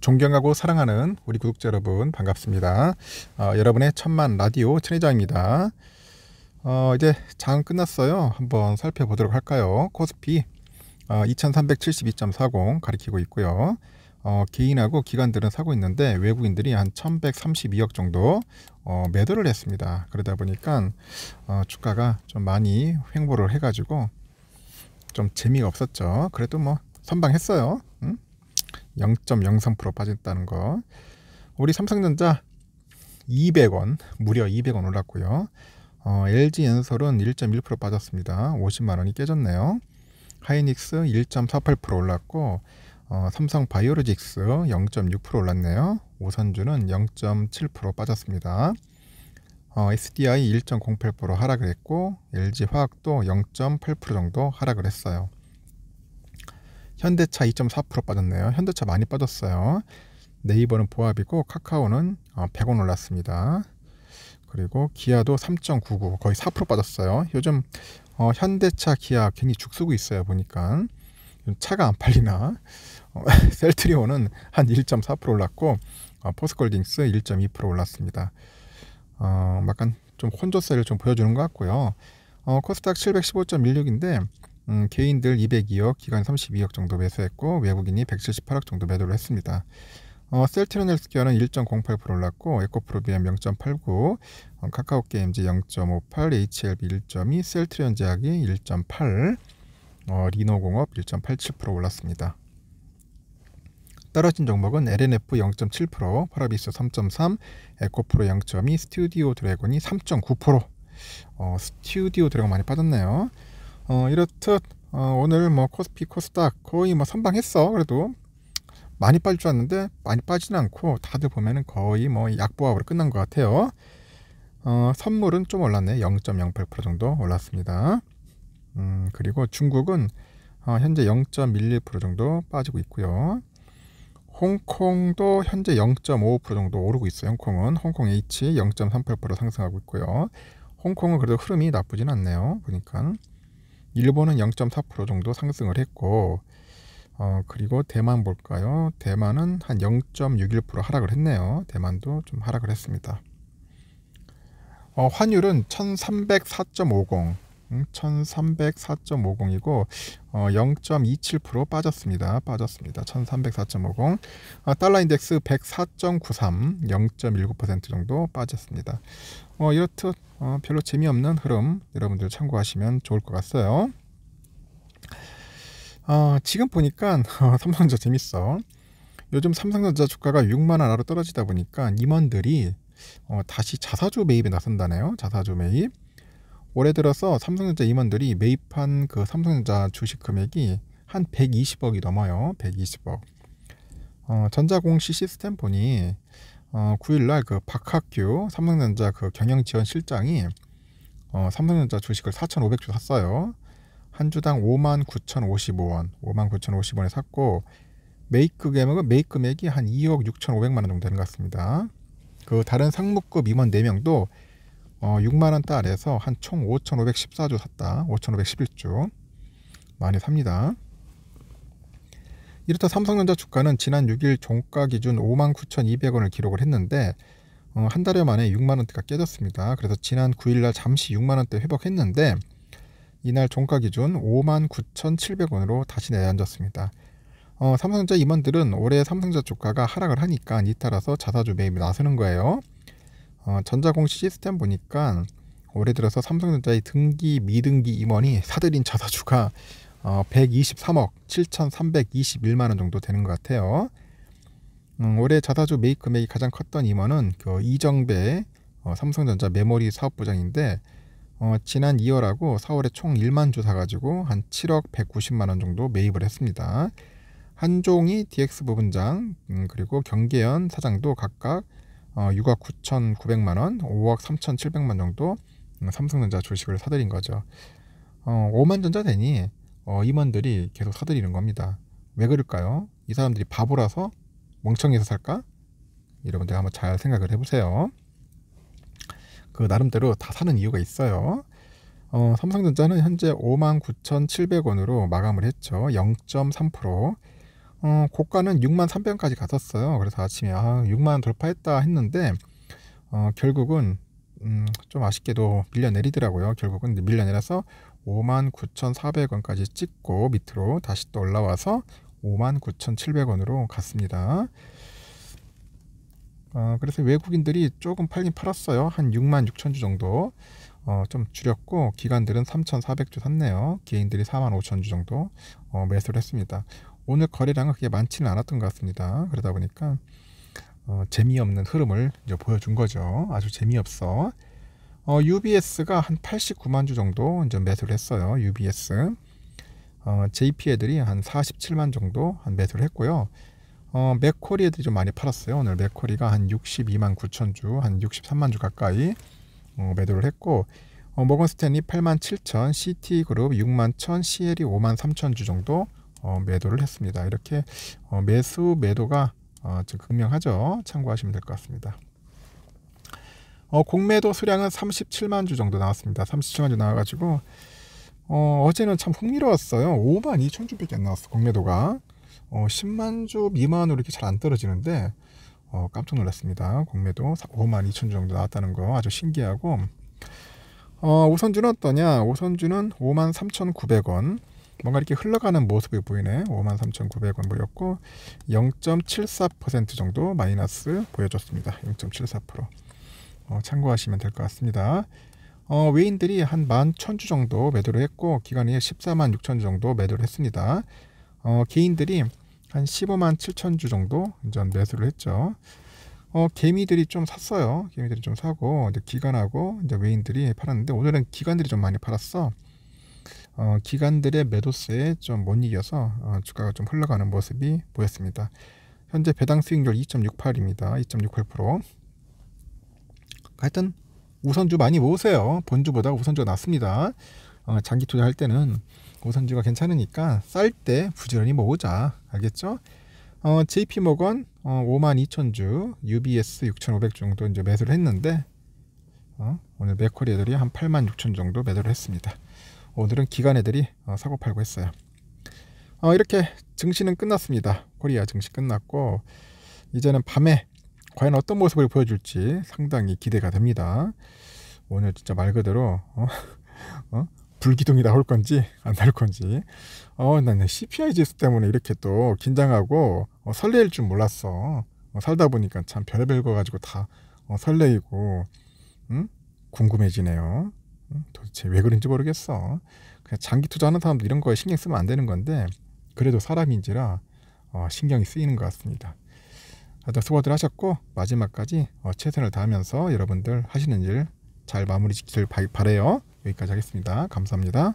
존경하고 사랑하는 우리 구독자 여러분 반갑습니다. 여러분의 천만 라디오 천회장입니다. 이제 장 끝났어요. 한번 살펴보도록 할까요? 코스피 2372.40 가리키고 있고요. 개인하고 기관들은 사고 있는데 외국인들이 한 1132억 정도 매도를 했습니다. 그러다 보니까 주가가 좀 많이 횡보를 해가지고 좀 재미가 없었죠. 그래도 뭐 선방했어요. 0.03% 빠졌다는 거. 우리 삼성전자 200원, 무려 200원 올랐고요. LG엔솔은 1.1% 빠졌습니다. 50만원이 깨졌네요. 하이닉스 1.48% 올랐고 삼성바이오로직스 0.6% 올랐네요. 오선주는 0.7% 빠졌습니다. SDI 1.08% 하락을 했고 LG화학도 0.8% 정도 하락을 했어요. 현대차 2.4% 빠졌네요. 현대차 많이 빠졌어요. 네이버는 보합이고 카카오는 100원 올랐습니다. 그리고 기아도 3.99 거의 4% 빠졌어요. 요즘 현대차 기아 괜히 죽쓰고 있어요. 보니까 차가 안 팔리나. 셀트리온은 한 1.4% 올랐고 포스콜딩스 1.2% 올랐습니다. 약간 좀 혼조세를 좀 보여주는 것 같고요. 코스닥 715.16인데 개인들 202억, 기관 32억 정도 매수했고 외국인이 178억 정도 매도를 했습니다. 셀트리온 헬스케어는 1.08% 올랐고 에코프로비엠 0.89, 카카오게임즈 0.58, HLB 1.2, 셀트리온 제약이 1.8, 리노공업 1.87% 올랐습니다. 떨어진 종목은 LNF 0.7%, 파라비스 3.3, 에코프로 0.2, 스튜디오 드래곤이 3.9%. 스튜디오 드래곤 많이 빠졌네요. 이렇듯 오늘 뭐 코스피 코스닥 거의 뭐 선방했어. 그래도 많이 빠질 줄 알았는데 많이 빠지는 않고 다들 보면은 거의 뭐 약보합으로 끝난 것 같아요. 선물은 좀 올랐네. 0.08% 정도 올랐습니다. 그리고 중국은 현재 0.11% 정도 빠지고 있고요. 홍콩도 현재 0.55% 정도 오르고 있어요. 홍콩 H 0.38% 상승하고 있고요. 홍콩은 그래도 흐름이 나쁘진 않네요. 보니까 일본은 0.4% 정도 상승을 했고 그리고 대만 볼까요? 대만은 한 0.61% 하락을 했네요. 대만도 좀 하락을 했습니다. 환율은 1304.50 1304.50이고 0.27% 빠졌습니다. 1304.50. 달러 인덱스 104.93 0.19% 정도 빠졌습니다. 이렇듯 별로 재미없는 흐름 여러분들 참고하시면 좋을 것 같아요. 지금 보니까 삼성전자 재밌어. 요즘 삼성전자 주가가 6만원 아래로 떨어지다 보니까 임원들이 다시 자사주 매입에 나선다네요. 자사주 매입. 올해 들어서 삼성전자 임원들이 매입한 그 삼성전자 주식 금액이 한 120억이 넘어요. 120억. 전자공시 시스템 보니 9일날 그 박학규 삼성전자 그 경영지원실장이 삼성전자 주식을 4,500주 샀어요. 한 주당 59,055원, 59,055원에 샀고 매입 금액이 한 2억 6,500만원 정도 되는 것 같습니다. 그 다른 상무급 임원 4명도 6만원 달에서 한 총 5,514주 샀다. 5,511주. 많이 삽니다. 이렇다 삼성전자 주가는 지난 6일 종가 기준 59,200원을 기록을 했는데 한 달여 만에 6만원대가 깨졌습니다. 그래서 지난 9일날 잠시 6만원대 회복했는데 이날 종가 기준 59,700원으로 다시 내려앉았습니다. 삼성전자 임원들은 올해 삼성전자 주가가 하락을 하니까 이따라서 자사주 매입에 나서는 거예요. 전자공시 시스템 보니까 올해 들어서 삼성전자의 등기 미등기 임원이 사들인 자사주가 123억 7,321만원 정도 되는 것 같아요. 올해 자사주 매입 금액이 가장 컸던 임원은 그 이정배 삼성전자 메모리 사업부장인데 지난 2월하고 4월에 총 1만 주 사가지고 한 7억 190만원 정도 매입을 했습니다. 한종희 DX 부분장 그리고 경계연 사장도 각각 6억 9,900만원, 5억 3,700만 정도 삼성전자 주식을 사들인 거죠. 5만 전자 되니 임원들이 계속 사들이는 겁니다. 왜 그럴까요? 이 사람들이 바보라서 멍청해서 살까? 여러분들 한번 잘 생각을 해보세요. 그 나름대로 다 사는 이유가 있어요. 삼성전자는 현재 59,700원으로 마감을 했죠. 0.3%. 고가는 63,000원까지 갔었어요. 그래서 아침에 6만원 돌파했다 했는데 결국은 좀 아쉽게도 밀려내리더라고요. 결국은 밀려내려서 59,400원까지 찍고 밑으로 다시 또 올라와서 59,700원으로 갔습니다. 그래서 외국인들이 조금 팔긴 팔았어요. 한 66,000주 정도 좀 줄였고, 기관들은 3,400주 샀네요. 개인들이 45,000주 정도 매수를 했습니다. 오늘 거래량은 그게 많지는 않았던 것 같습니다. 그러다 보니까 재미없는 흐름을 이제 보여준 거죠. 아주 재미없어. UBS가 한 89만 주 정도 이제 매수를 했어요. UBS. JP 애들이 한 47만 정도 한 매수를 했고요. 맥쿼리 애들이 좀 많이 팔았어요. 오늘 맥쿼리가 한 62만 9천 주, 한 63만 주 가까이 매도를 했고, 모건 스탠리 8만 7천, CT그룹 6만 1천, CL이 5만 3천 주 정도 매도를 했습니다. 이렇게 매수 매도가 좀 극명하죠. 참고하시면 될 것 같습니다. 공매도 수량은 37만 주 정도 나왔습니다. 37만 주 나와가지고 어제는 참 흥미로웠어요. 5만 2천 주밖에 안 나왔어. 공매도가 10만 주 미만으로 이렇게 잘 안 떨어지는데 깜짝 놀랐습니다. 공매도 5만 2천 주 정도 나왔다는 거 아주 신기하고, 우선주는 어떠냐? 우선주는 5만 3,900원, 뭔가 이렇게 흘러가는 모습이 보이네. 5만 3,900원 보였고 0.74% 정도 마이너스 보여줬습니다. 0.74%. 참고하시면 될 것 같습니다. 외인들이 한 11,000주 정도 매도를 했고, 기관이 14만 6천 주 정도 매도를 했습니다. 개인들이 한 15만 7천 주 정도 이제 매수를 했죠. 개미들이 좀 샀어요. 개미들이 좀 사고, 이제 기관하고 이제 외인들이 팔았는데, 오늘은 기관들이 좀 많이 팔았어. 기관들의 매도세에 좀 못 이겨서 주가가 좀 흘러가는 모습이 보였습니다. 현재 배당 수익률 2.68입니다. 2.68%. 하여튼 우선주 많이 모으세요. 본주보다 우선주가 낫습니다. 장기 투자할 때는 우선주가 괜찮으니까 쌀 때 부지런히 모으자. 알겠죠? JP모건 5만 2천 주, UBS 6,500주 정도 이제 매수를 했는데, 오늘 맥쿼리 애들이 한 8만 6천 정도 매도를 했습니다. 오늘은 기관 애들이 사고 팔고 했어요. 이렇게 증시는 끝났습니다. 코리아 증시 끝났고, 이제는 밤에 과연 어떤 모습을 보여줄지 상당히 기대가 됩니다. 오늘 진짜 말 그대로 불기둥이 나올 건지 안 나올 건지. 나는 CPI 지수 때문에 이렇게 또 긴장하고 설레일 줄 몰랐어. 살다 보니까 참 별의별 거 가지고 다 설레이고 궁금해지네요. 도대체 왜 그런지 모르겠어. 그냥 장기 투자하는 사람도 이런 거에 신경 쓰면 안 되는 건데, 그래도 사람인지라 신경이 쓰이는 것 같습니다. 다들 수고들 하셨고, 마지막까지 최선을 다하면서 여러분들 하시는 일 잘 마무리 짓길 바래요. 여기까지 하겠습니다. 감사합니다.